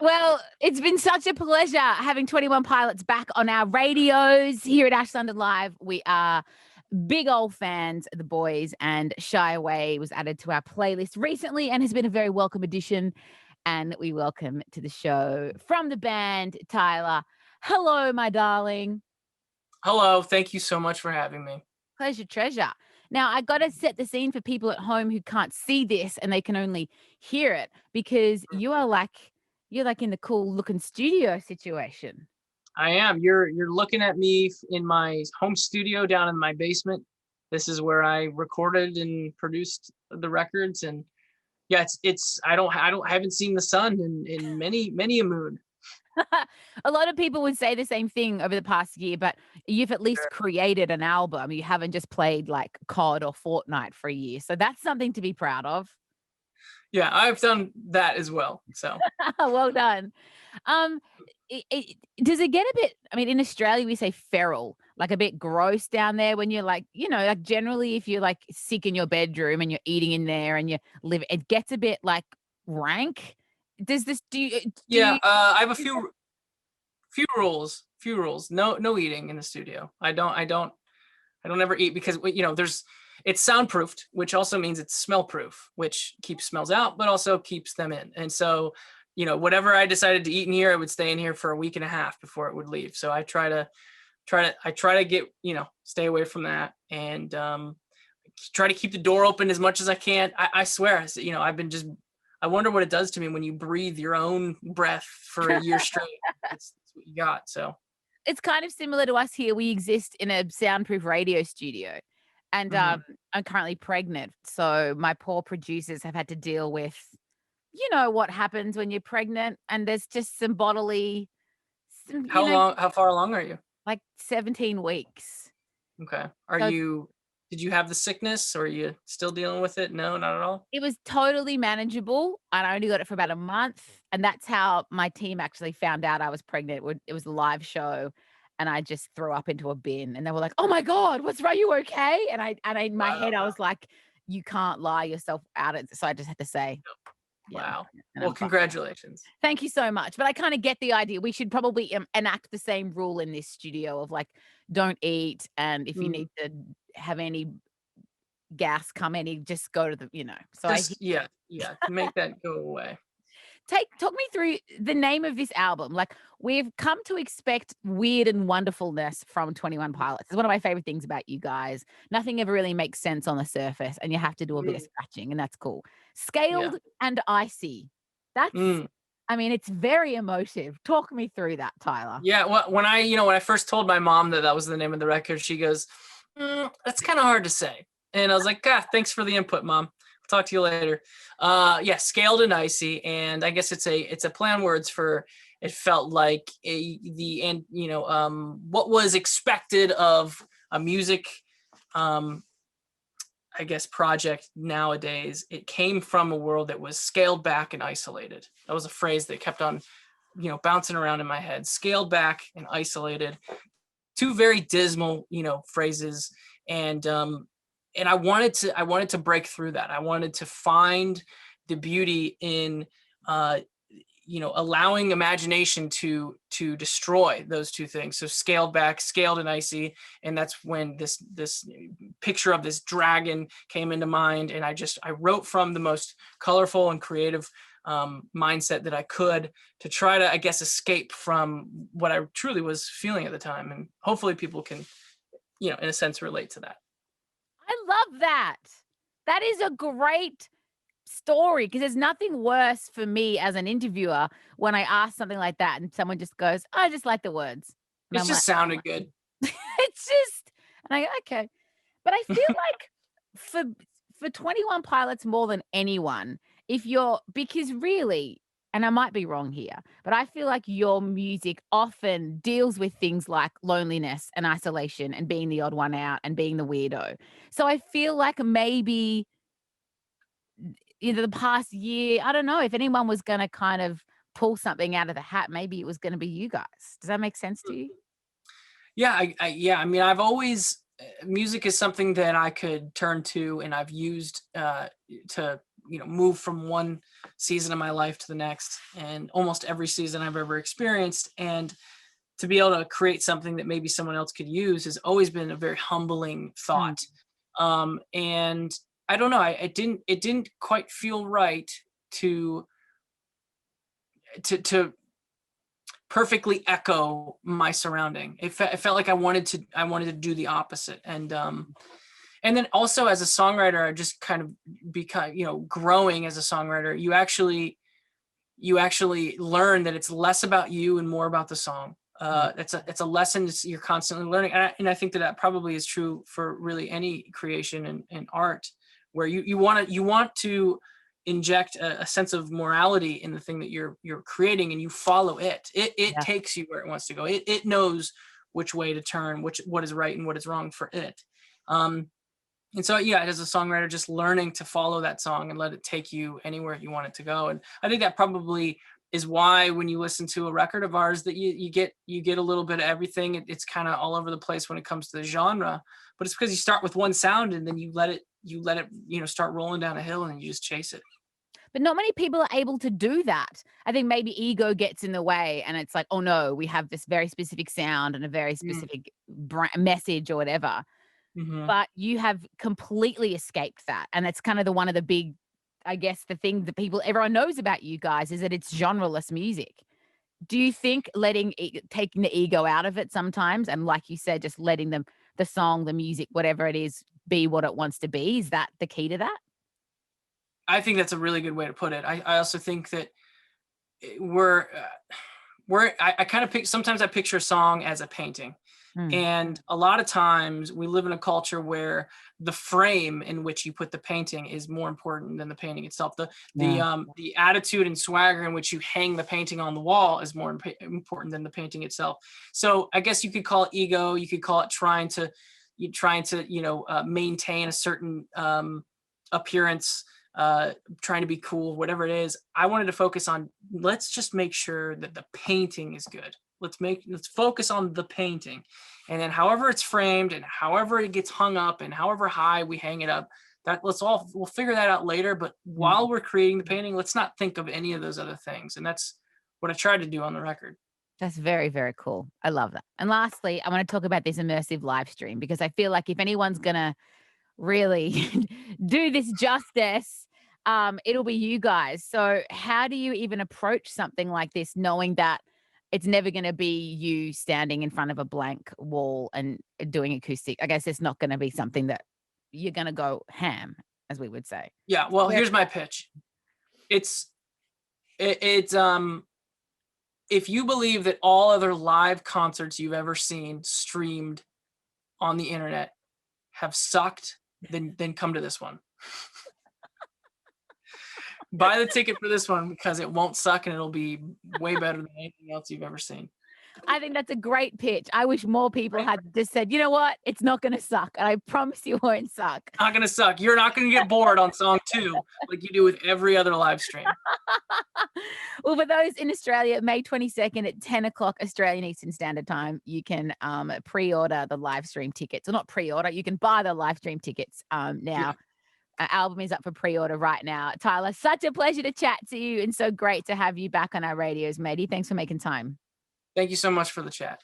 Well, it's been such a pleasure having 21 Pilots back on our radios here at Ash London Live. We are big old fans of the boys, and Shy Away was added to our playlist recently and has been a very welcome addition. And we welcome to the show from the band, Tyler. Hello, my darling. Hello, thank you so much for having me. Pleasure, treasure. Now, I got to set the scene for people at home who can't see this and they can only hear it because you're like in the cool looking studio situation. I am. You're looking at me in my home studio down in my basement. This is where I recorded and produced the records, and yeah, it's I haven't seen the sun in many a moon. A lot of people would say the same thing over the past year, but you've at least Sure. created an album. You haven't just played like COD or Fortnite for a year. So that's something to be proud of. Yeah, I've done that as well. So Well done. Um, does it get a bit, I mean, in Australia, we say feral, like a bit gross down there when you're like, like generally if you're like sick in your bedroom and you're eating in there and you live, it gets a bit like rank. Does this, do yeah, you, I have a few rules. Few rules. No eating in the studio. I don't ever eat because there's it's soundproofed, which also means it's smell proof, which keeps smells out, but also keeps them in. And so, whatever I decided to eat in here, it would stay in here for a week and a half before it would leave. So I try to get, stay away from that and try to keep the door open as much as I can. I swear, I've been just I wonder what it does to me when you breathe your own breath for a year straight. That's what you got. So, it's kind of similar to us here. We exist in a soundproof radio studio. And mhm. I'm currently pregnant. So my poor producers have had to deal with, what happens when you're pregnant. And there's just some bodily, some, How far along are you? like 17 weeks. Okay. So Did you have the sickness or are you still dealing with it? No, not at all? it was totally manageable. And I only got it for about a month. And that's how my team actually found out I was pregnant. It was a live show. And I just threw up into a bin. And they were like, "Oh my God, what's wrong? You okay?" And in my head, Wow. I was like, "You can't lie yourself out." So I just had to say, "Yeah, I'm Wow. pregnant and Well, I'm fine." congratulations. Thank you so much. But I kind of get the idea. We should probably enact the same rule in this studio of like, don't eat. And if you Mhm. need to have any gas come any, just go to So I Just yeah, yeah, make that go away. talk me through the name of this album. Like, we've come to expect weird and wonderfulness from 21 Pilots. It's one of my favorite things about you guys. Nothing ever really makes sense on the surface, and you have to do a bit of Mm, scratching, and that's cool. yeah. Scaled and Icy. That's Mm. I mean, it's very emotive. Talk me through that, Tyler. Yeah, well, when I first told my mom that that was the name of the record, she goes, "That's kind of hard to say." And I was like, "Ah, thanks for the input, mom. Talk to you later." Yeah, scaled and icy, and I guess it's a play on words for it felt like and what was expected of a music um I guess project nowadays. It came from a world that was scaled back and isolated. That was a phrase that kept on bouncing around in my head. Scaled back and isolated, two very dismal phrases. And I wanted to break through that. I wanted to find the beauty in uh allowing imagination to destroy those two things. So scaled back, scaled and icy. And that's when this picture of this dragon came into mind. And I wrote from the most colorful and creative mindset that I could, to try to, I guess, escape from what I truly was feeling at the time. And hopefully people can, in a sense, relate to that. I love that. That is a great story because there's nothing worse for me as an interviewer when I ask something like that and someone just goes, "I just like the words." And It I'm like, just sounded good. it's just, and I go, "Okay." But I feel like for 21 Pilots more than anyone, if you're because really, and I might be wrong here, but I feel like your music often deals with things like loneliness and isolation and being the odd one out and being the weirdo. So I feel like maybe the past year, I don't know if anyone was gonna kind of pull something out of the hat, maybe it was gonna be you guys. Does that make sense to you? Yeah, yeah. I mean, I've always music is something that I could turn to, and I've used to move from one season of my life to the next, and almost every season I've ever experienced. And to be able to create something that maybe someone else could use has always been a very humbling Mm. thought. And I don't know, it didn't quite feel right to to perfectly echo my surrounding. It felt like I wanted to do the opposite. And then also as a songwriter, I just kind of become, growing as a songwriter, you actually learn that it's less about you and more about the song. It's a lesson you're constantly learning. And I think that probably is true for really any creation and art, where you want to inject a sense of morality in the thing that you're creating, and you follow it. It Yeah. takes you where it wants to go. It knows which way to turn, what is right and what is wrong for it. And so, yeah, as a songwriter, just learning to follow that song and let it take you anywhere you want it to go. And I think that probably is why when you listen to a record of ours, that you get a little bit of everything. It's kind of all over the place when it comes to the genre, but it's because you start with one sound and then you let it start rolling down a hill and you just chase it. But not many people are able to do that. I think maybe ego gets in the way, and it's like, oh no, we have this very specific sound and a very specific message or whatever. Mm-hmm. But you have completely escaped that. And that's kind of one of the big, I guess, the thing that everyone knows about you guys is that it's genreless music. Do you think taking the ego out of it sometimes, and like you said, just letting the song, the music, whatever it is, be what it wants to be, is that the key to that? I think that's a really good way to put it. I also think that I kind of sometimes I picture a song as a painting. Mm. And a lot of times we live in a culture where the frame in which you put the painting is more important than the painting itself. Yeah. The attitude and swagger in which you hang the painting on the wall is more important than the painting itself. So I guess you could call it ego. You could call it trying to maintain a certain appearance, trying to be cool, whatever it is. I wanted to focus on, let's just make sure that the painting is good. Let's focus on the painting. And then however it's framed and however it gets hung up and however high we hang it up, we'll figure that out later. But while we're creating the painting, let's not think of any of those other things. And that's what I tried to do on the record. That's very, very cool. I love that. And lastly, I want to talk about this immersive live stream, because I feel like if anyone's going to really do this justice, it'll be you guys. So how do you even approach something like this, knowing that it's never going to be you standing in front of a blank wall and doing acoustic? I guess it's not going to be something that you're going to go ham, as we would say. Yeah. Well, Where- here's my pitch. It's if you believe that all other live concerts you've ever seen streamed on the internet have sucked, then come to this one. Buy the ticket for this one, because it won't suck and it'll be way better than anything else you've ever seen. I think that's a great pitch. I wish more people had just said, you know what? It's not going to suck. And I promise you it won't suck. Not going to suck. You're not going to get bored on song 2 like you do with every other live stream. Well, for those in Australia, May 22nd at 10 o'clock Australian Eastern Standard Time, you can pre-order the live stream tickets. Or not pre-order, you can buy the live stream tickets now. Yeah. Our album is up for pre-order right now. Tyler, such a pleasure to chat to you, and so great to have you back on our radios, matey. Thanks for making time. Thank you so much for the chat.